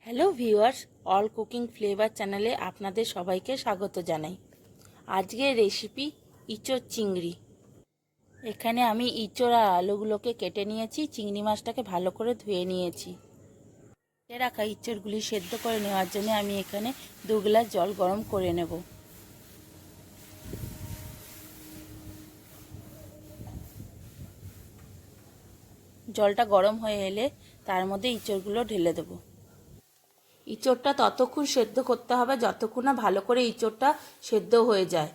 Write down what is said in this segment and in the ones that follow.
Hello viewers, all cooking flavour চ্যানেলে আপনাদের সবাইকে স্বাগত জানাই। আজকের রেসিপি ইঁচড় চিংড়ি। এখানে আমি ইঁচড় আর আলুগুলোকে কেটে নিয়েছি, চিংড়ি মাছটাকে ভালো করে ধুয়ে নিয়েছি। কেটে রাখা ইঁচড়গুলি সেদ্ধ করে নেওয়ার জন্য আমি এখানে 2 গ্লাস জল গরম করে নেব। জলটা গরম হয়ে এলে তার মধ্যে ইঁচড়গুলো ঢেলে দেবো। ইঁচড়টা ততক্ষণ সেদ্ধ করতে হবে যতক্ষণ না ভালো করে ইঁচড়টা সেদ্ধ হয়ে যায়।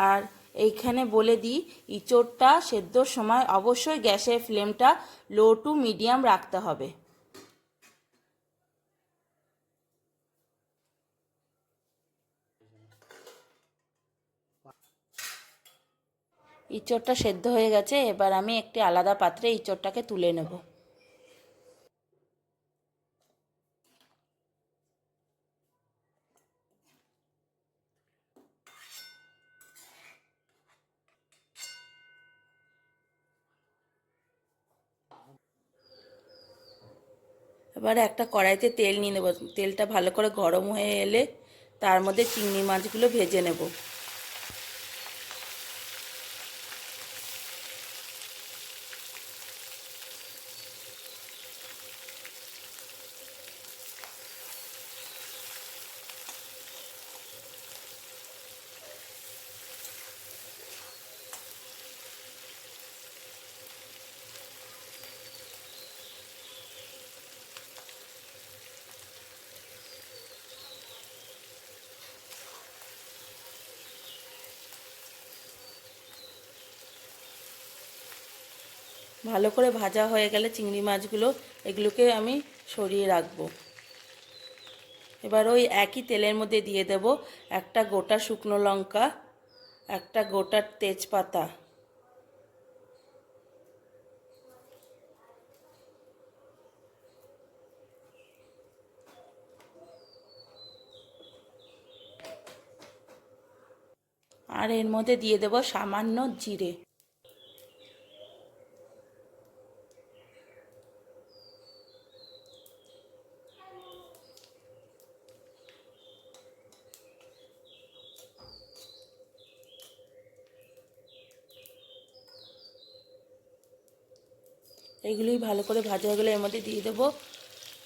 আর এইখানে বলে দিই, ইঁচড়টা সেদ্ধর সময় অবশ্যই গ্যাসের ফ্লেমটা লো টু মিডিয়াম রাখতে হবে। ইঁচড়টা সেদ্ধ হয়ে গেছে, এবার আমি একটি আলাদা পাত্রে ইঁচড়টাকে তুলে নেব। এবার একটা কড়াইতে তেল নিয়ে নেব। তেলটা ভালো করে গরম হয়ে এলে তার মধ্যে চিংড়ি মাছগুলো ভেজে নেব। ভালো করে ভাজা হয়ে গেলে চিংড়ি মাছগুলো, এগুলোকে আমি সরিয়ে রাখবো। এবার ওই একই তেলের মধ্যে দিয়ে দেব একটা গোটা শুকনো লঙ্কা, একটা গোটা তেজপাতা, আর এর মধ্যে দিয়ে দেব সামান্য জিরে। এগুলোই ভালো করে ভাজা হয়ে গেলে এর মধ্যে দিয়ে দেব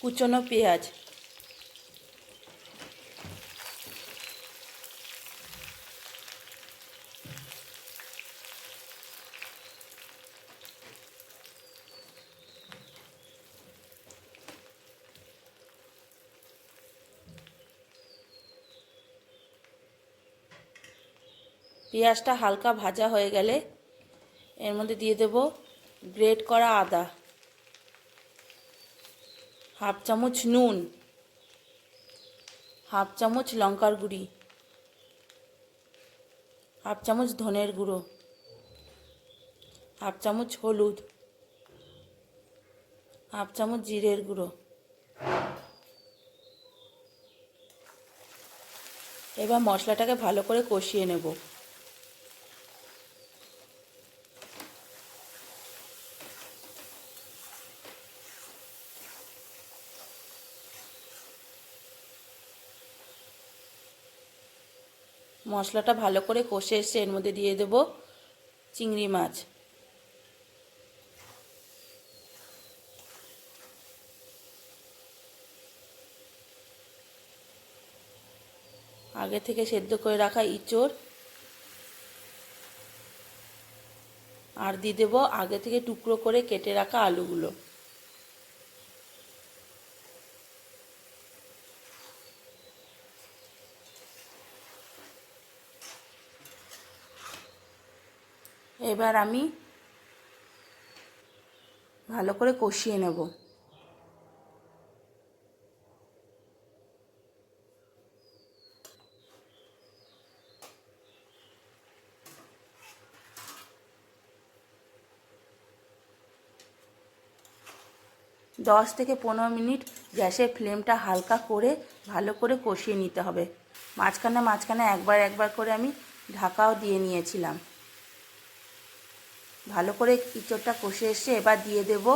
কুচনো পেঁয়াজ। পেঁয়াজটা হালকা ভাজা হয়ে গেলে এর মধ্যে দিয়ে দেব গ্রেট করা আদা, হাফ চামচ নুন, হাফ চামচ লঙ্কার গুঁড়ি, হাফ চামচ ধনের গুঁড়ো, হাফ চামচ হলুদ, হাফ চামচ জিরের গুঁড়ো। এবার মশলাটাকে ভালো করে কষিয়ে নেব। মশলাটা ভালো করে কষে এসে এর মধ্যে দিয়ে দেব চিংড়ি মাছ। আগে থেকে সেদ্ধ করে রাখা ইঁচড়, আর দিয়ে দেব আগে থেকে টুকরো করে কেটে রাখা আলুগুলো। এবার আমি ভালো করে কষিয়ে নেব। 10 থেকে 15 মিনিট গ্যাসের ফ্লেমটা হালকা করে ভালো করে কষিয়ে নিতে হবে। মাঝখানে মাঝখানে একবার একবার করে আমি ঢাকাও দিয়ে নিয়েছিলাম। ভালো করে ইঁচড়টা কষে এসে এবার দিয়ে দেব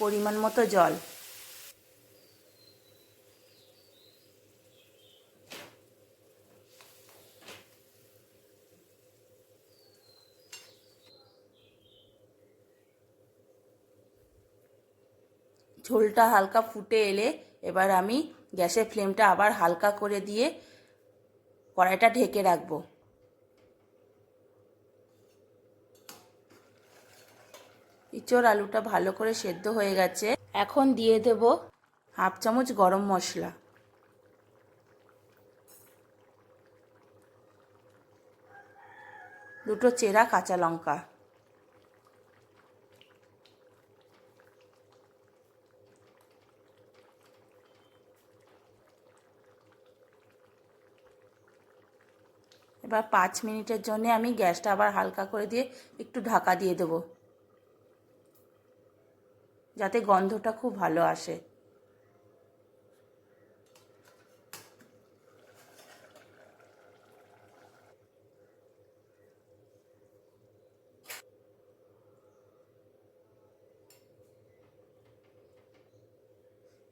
পরিমাণ মতো জল। ঝোলটা হালকা ফুটে এলে এবার আমি গ্যাসের ফ্লেমটা আবার হালকা করে দিয়ে কড়াইটা ঢেকে রাখবো। ইঁচড় আলুটা ভালো করে সেদ্ধ হয়ে গেছে। এখন দিয়ে দেব হাফ চামচ গরম মশলা, দুটো চেরা কাঁচা লঙ্কা, এবার 5 মিনিটের জন্য আমি গ্যাসটা আবার হালকা করে দিয়ে একটু ঢাকা দিয়ে দেবো, যাতে গন্ধটা খুব ভালো আসে।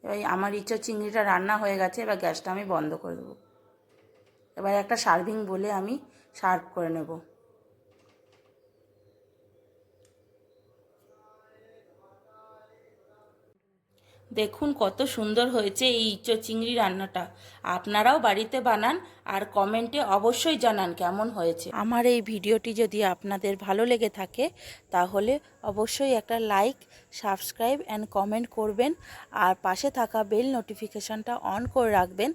এবার আমার ইঁচড় চিংড়িটা রান্না হয়ে গেছে। এবার গ্যাসটা আমি বন্ধ করে দেবো। এবার একটা সার্ভিং বলে আমি সার্ভ করে নেব। দেখুন কত সুন্দর হয়েছে এই ইঁচড় চিংড়ি রান্নাটা। আপনারাও বাড়িতে বানান আর কমেন্টে অবশ্যই জানান কেমন হয়েছে। আমার এই ভিডিওটি যদি আপনাদের ভালো লেগে থাকে তাহলে অবশ্যই একটা লাইক, সাবস্ক্রাইব অ্যান্ড কমেন্ট করবেন আর পাশে থাকা বেল নোটিফিকেশানটা অন করে রাখবেন,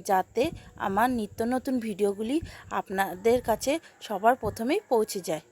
যাতে আমার নিত্য নতুন ভিডিওগুলি আপনাদের কাছে সবার প্রথমেই পৌঁছে যায়।